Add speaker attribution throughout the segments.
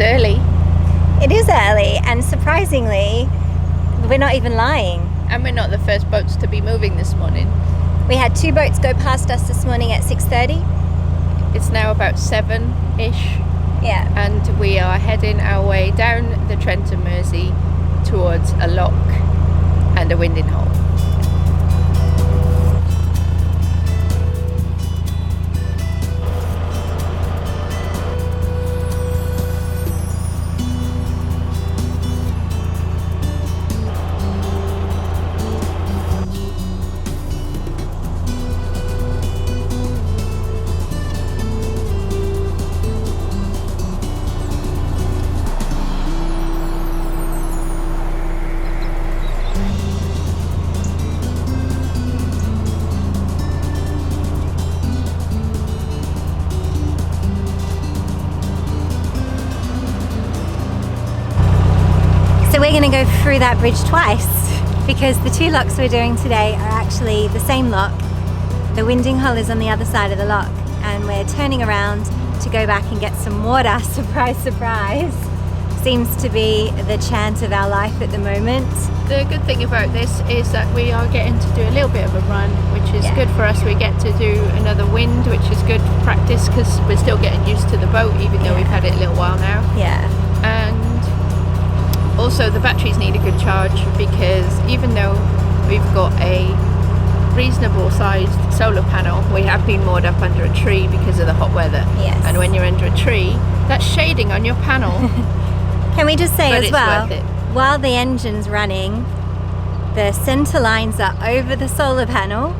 Speaker 1: early.
Speaker 2: It is early, and surprisingly, we're not even lying.
Speaker 1: And we're not the first boats to be moving this morning.
Speaker 2: We had 2 boats go past us this morning at 6:30.
Speaker 1: It's now about 7-ish.
Speaker 2: Yeah.
Speaker 1: And we are heading our way down the Trent and Mersey towards a lock and a winding hole.
Speaker 2: So we're going to go through that bridge twice because the 2 locks we're doing today are actually the same lock. The winding hole is on the other side of the lock, and we're turning around to go back and get some water. Surprise, surprise. Seems to be the chant of our life at the moment.
Speaker 1: The good thing about this is that we are getting to do a little bit of a run, which is good for us. We get to do another wind, which is good practice because we're still getting used to the boat, even though we've had it a little while now.
Speaker 2: Yeah.
Speaker 1: And also the batteries need a good charge, because even though we've got a reasonable sized solar panel, we have been moored up under a tree because of the hot weather.
Speaker 2: Yes.
Speaker 1: And when you're under a tree, that's shading on your panel.
Speaker 2: Can we just say
Speaker 1: But
Speaker 2: as
Speaker 1: it's
Speaker 2: well,
Speaker 1: worth it.
Speaker 2: while the engine's running, the center lines are over the solar panel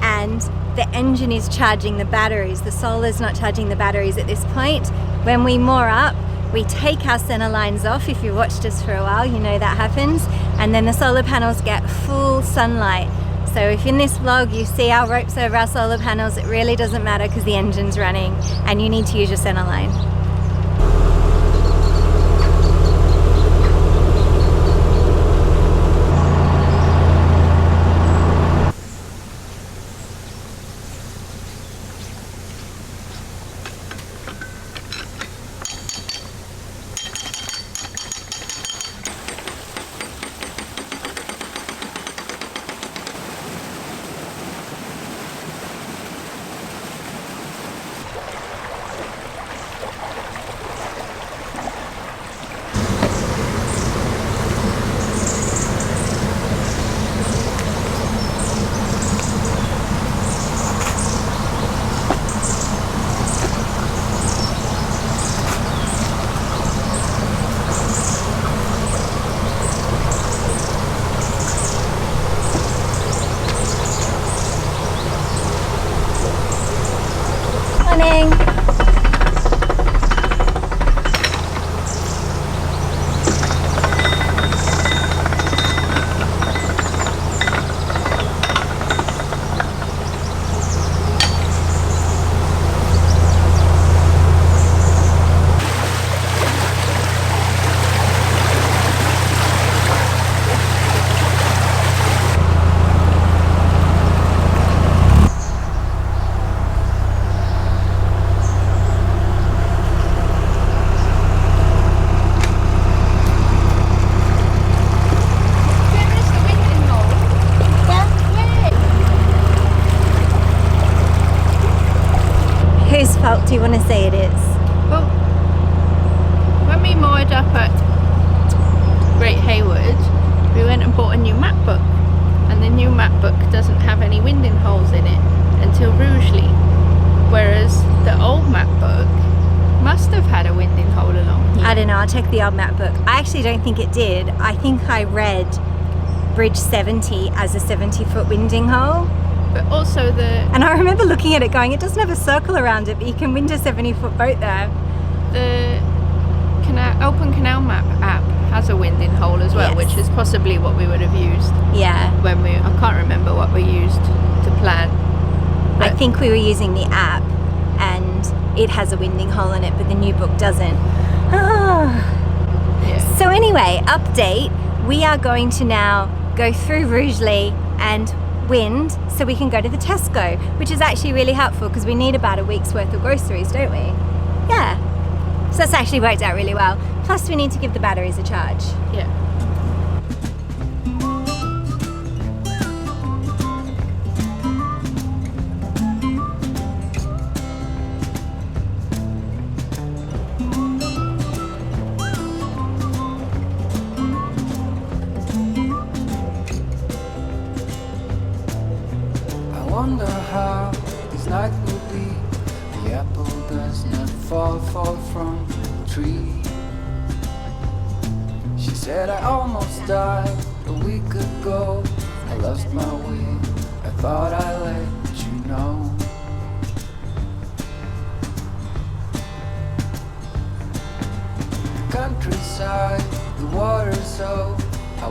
Speaker 2: and the engine is charging the batteries. The solar's not charging the batteries at this point. When we moor up, we take our center lines off. If you watched us for a while, you know that happens. And then the solar panels get full sunlight. So if in this vlog you see our ropes over our solar panels, it really doesn't matter because the engine's running and you need to use your center line. Morning. Whose fault do you want to say it is?
Speaker 1: Well, when we moored up at Great Hayward, we went and bought a new map book, and the new map book doesn't have any winding holes in it until Rugeley, whereas the old map book must have had a winding hole along here.
Speaker 2: I don't know, I'll check the old map book. I actually don't think it did. I think I read Bridge 70 as a 70-foot winding hole.
Speaker 1: But also
Speaker 2: And I remember looking at it going, it doesn't have a circle around it, but you can wind a 70-foot boat there.
Speaker 1: the Open Canal map app has a winding hole as well,
Speaker 2: Yes.
Speaker 1: which is possibly what we would have used
Speaker 2: Yeah.
Speaker 1: when I can't remember what we used to plan.
Speaker 2: I
Speaker 1: But
Speaker 2: think we were using the app and it has a winding hole in it, but the new book doesn't.
Speaker 1: yeah.
Speaker 2: So anyway, update. We are going to now go through Rugeley and wind so we can go to the Tesco, which is actually really helpful because we need about a week's worth of groceries, don't we? Yeah. Does that's actually worked out really well. Plus we need to give the batteries a charge.
Speaker 1: Yeah.
Speaker 3: I wonder how this night will be. The apple does not fall far from the tree. She said I almost died a week ago. I lost my way, I thought I let you know. The countryside, the water so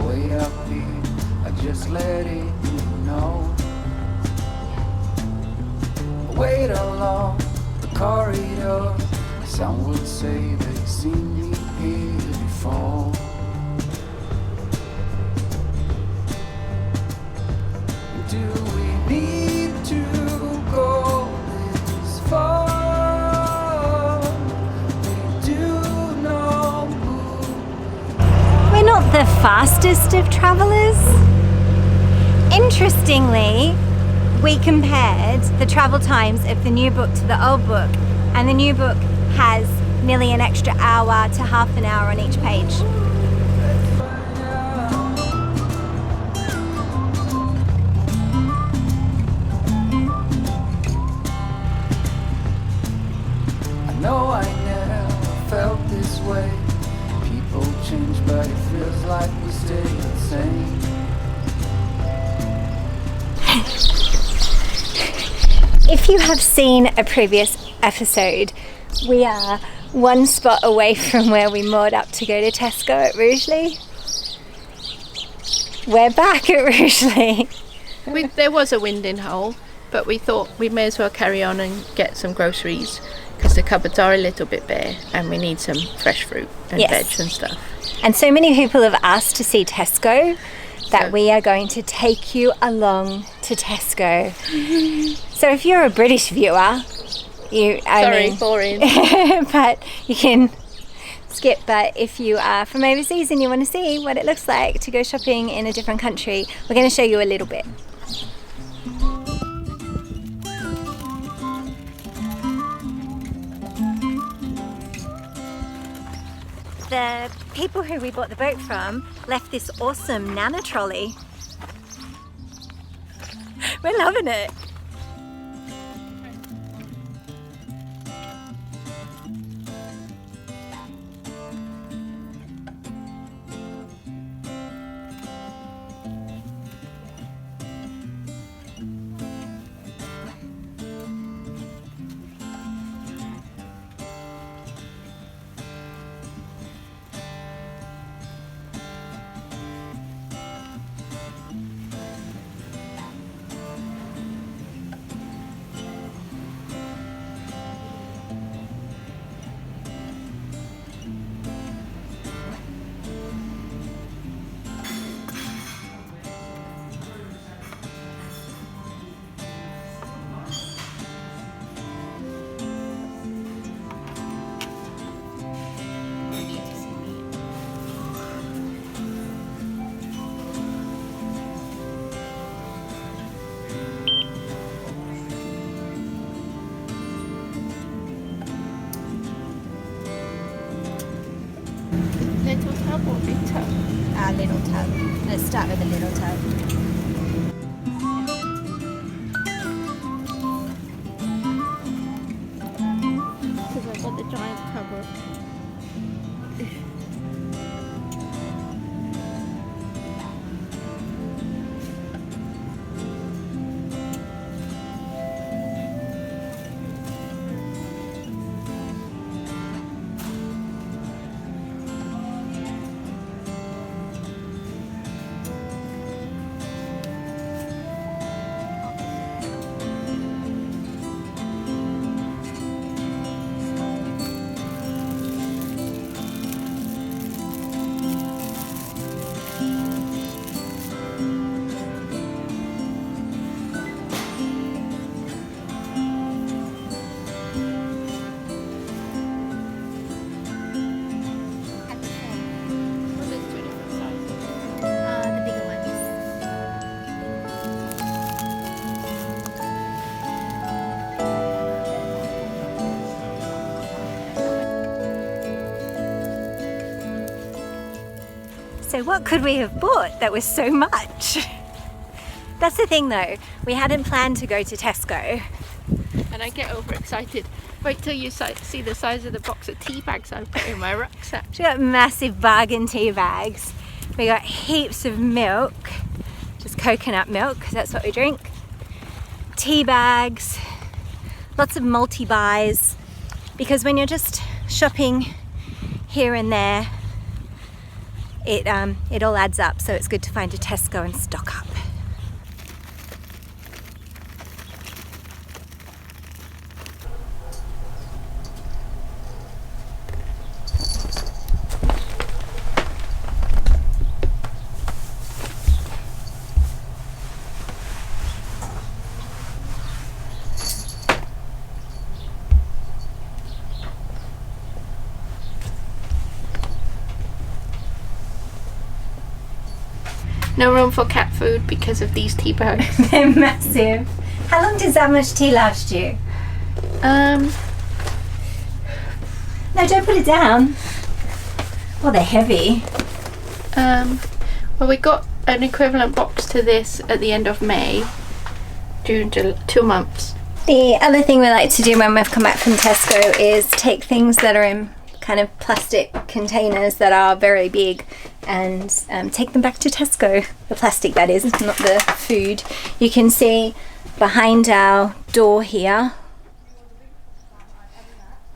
Speaker 3: way up here, I just let it know. Wait along the corridor. Some would say they've seen me here before. Do we need to go this far? We do know
Speaker 2: We're not the fastest of travelers. Interestingly, we compared the travel times of the new book to the old book, and the new book has nearly an extra hour to half an hour on each page.
Speaker 3: I know I never felt this way. People change, but it feels like we stay the same.
Speaker 2: If you have seen a previous episode, we are one spot away from where we moored up to go to Tesco at Rugeley. We're back at Rugeley.
Speaker 1: There was a winding hole, but we thought we may as well carry on and get some groceries because the cupboards are a little bit bare and we need some fresh fruit and
Speaker 2: Yes.
Speaker 1: veg and stuff.
Speaker 2: And so many people have asked to see Tesco that we are going to take you along to Tesco. So if you're a British viewer,
Speaker 1: Boring.
Speaker 2: but you can skip. But if you are from overseas and you want to see what it looks like to go shopping in a different country, we're going to show you a little bit. The people who we bought the boat from left this awesome Nana trolley. We're loving it.
Speaker 1: Little tub or big tub?
Speaker 2: Our little tub. Let's start with a little tub.
Speaker 1: Because I've got the giant cover.
Speaker 2: So what could we have bought that was so much? That's the thing though, we hadn't planned to go to Tesco.
Speaker 1: And I get overexcited. Wait till you see the size of the box of tea bags I put in my rucksack.
Speaker 2: We got massive bargain tea bags. We got heaps of milk, just coconut milk, because that's what we drink. Tea bags, lots of multi-buys, because when you're just shopping here and there, it all adds up, so it's good to find a Tesco and stock up.
Speaker 1: No room for cat food because of these tea bags.
Speaker 2: They're massive. How long does that much tea last you? No, don't put it down. Well, they're heavy.
Speaker 1: Well, we got an equivalent box to this at the end of May, June, 2 months.
Speaker 2: The other thing we like to do when we've come back from Tesco is take things that are in kind of plastic containers that are very big and take them back to Tesco. The plastic, that is, not the food. You can see behind our door here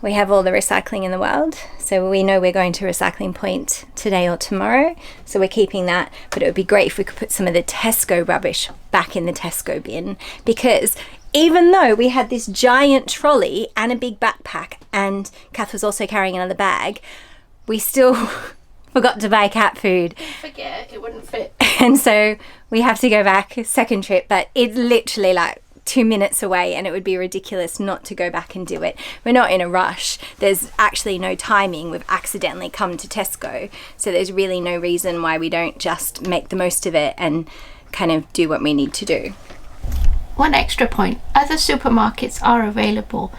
Speaker 2: we have all the recycling in the world, so we know we're going to a recycling point today or tomorrow, so we're keeping that. But it would be great if we could put some of the Tesco rubbish back in the Tesco bin, because even though we had this giant trolley and a big backpack, and Kath was also carrying another bag, we still forgot to buy cat food.
Speaker 1: Forget, it wouldn't fit.
Speaker 2: And so we have to go back second trip, but it's literally like 2 minutes away, and it would be ridiculous not to go back and do it. We're not in a rush. There's actually no timing. We've accidentally come to Tesco, so there's really no reason why we don't just make the most of it and kind of do what we need to do.
Speaker 1: One extra point, other supermarkets are available.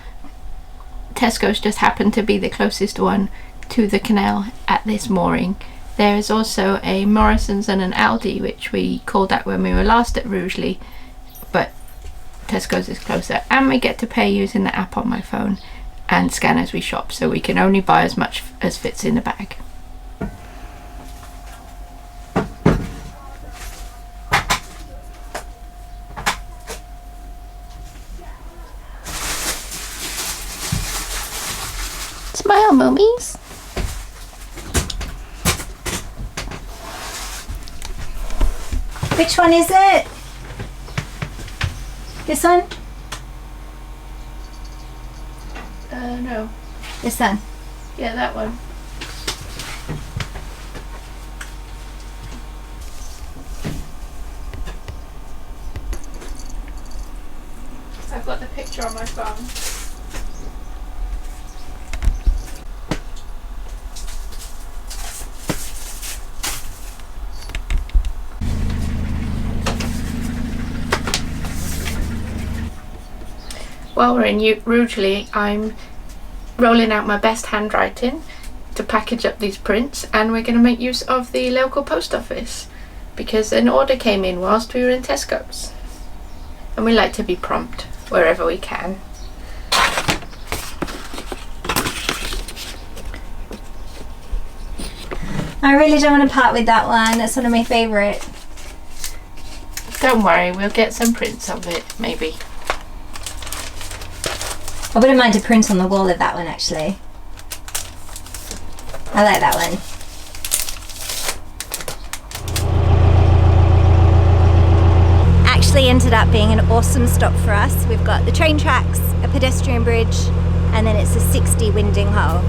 Speaker 1: Tesco's just happened to be the closest one to the canal at this mooring. There is also a Morrison's and an Aldi, which we called at when we were last at Rugeley, but Tesco's is closer, and we get to pay using the app on my phone and scan as we shop, so we can only buy as much as fits in the bag. Smile, mummies.
Speaker 2: Which one is it? This one?
Speaker 1: No.
Speaker 2: This one?
Speaker 1: Yeah, that one. I've got the picture on my phone. While we're in Rugeley, I'm rolling out my best handwriting to package up these prints, and we're going to make use of the local post office because an order came in whilst we were in Tesco's, and we like to be prompt wherever we can.
Speaker 2: I really don't want to part with that one. That's one of my favourite.
Speaker 1: Don't worry, we'll get some prints of it, maybe.
Speaker 2: I wouldn't mind a print on the wall of that one, actually. I like that one. Actually ended up being an awesome stop for us. We've got the train tracks, a pedestrian bridge, and then it's a 60 winding hole.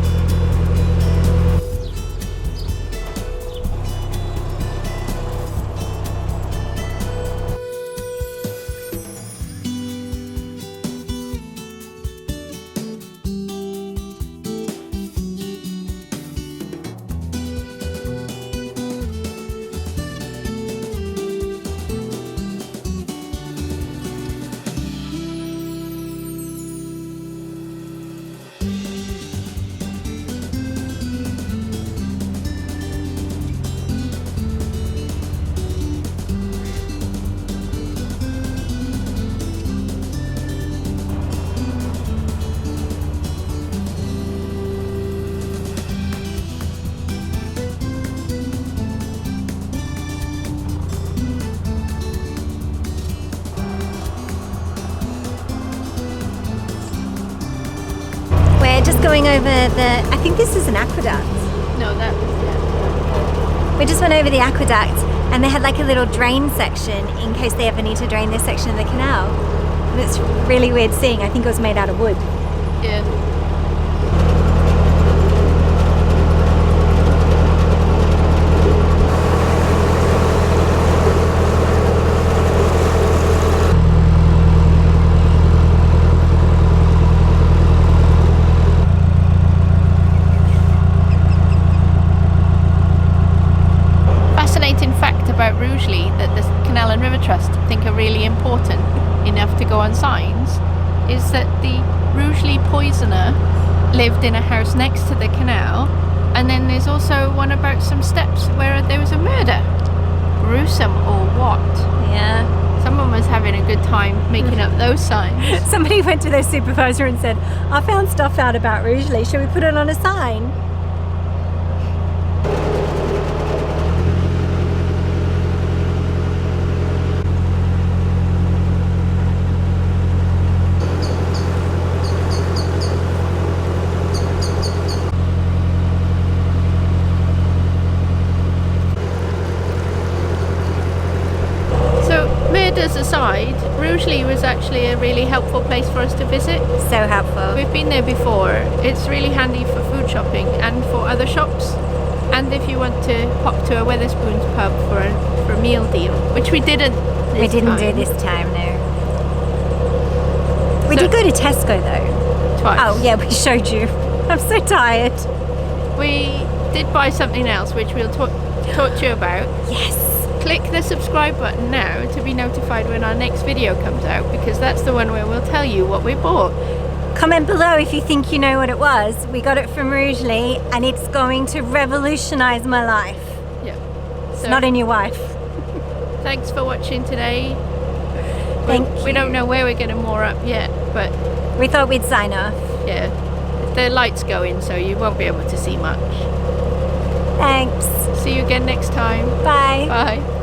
Speaker 2: going over I think this is an aqueduct.
Speaker 1: No, that was
Speaker 2: We just went over the aqueduct and they had like a little drain section in case they ever need to drain this section of the canal. And it's really weird seeing. I think it was made out of wood.
Speaker 1: yeah. Fascinating fact about Rugeley that the Canal and River Trust think are really important enough to go on signs is that the Rugeley poisoner lived in a house next to the canal, and then there's also one about some steps where there was a murder. Gruesome or what?
Speaker 2: Yeah.
Speaker 1: Someone was having a good time making up those signs.
Speaker 2: Somebody went to their supervisor and said, I found stuff out about Rugeley. Should we put it on a sign?
Speaker 1: Aside, Rugeley was actually a really helpful place for us to visit.
Speaker 2: So helpful.
Speaker 1: We've been there before. It's really handy for food shopping and for other shops, and if you want to pop to a Wetherspoons pub for a meal deal, which we didn't
Speaker 2: We didn't do this time, no. We did go to Tesco though.
Speaker 1: Twice.
Speaker 2: Oh yeah, we showed you. I'm so tired.
Speaker 1: We did buy something else which we'll talk to you about.
Speaker 2: Yes.
Speaker 1: Click the subscribe button now to be notified when our next video comes out, because that's the one where we'll tell you what we bought.
Speaker 2: Comment below if you think you know what it was. We got it from Rugeley and it's going to revolutionise my life.
Speaker 1: Yeah.
Speaker 2: It's
Speaker 1: So,
Speaker 2: not a new wife.
Speaker 1: thanks for watching today.
Speaker 2: Thank
Speaker 1: We don't know where we're going to moor up yet, but
Speaker 2: We thought we'd sign off.
Speaker 1: yeah, the light's going, so you won't be able to see much.
Speaker 2: Thanks.
Speaker 1: See you again next time.
Speaker 2: Bye.
Speaker 1: Bye.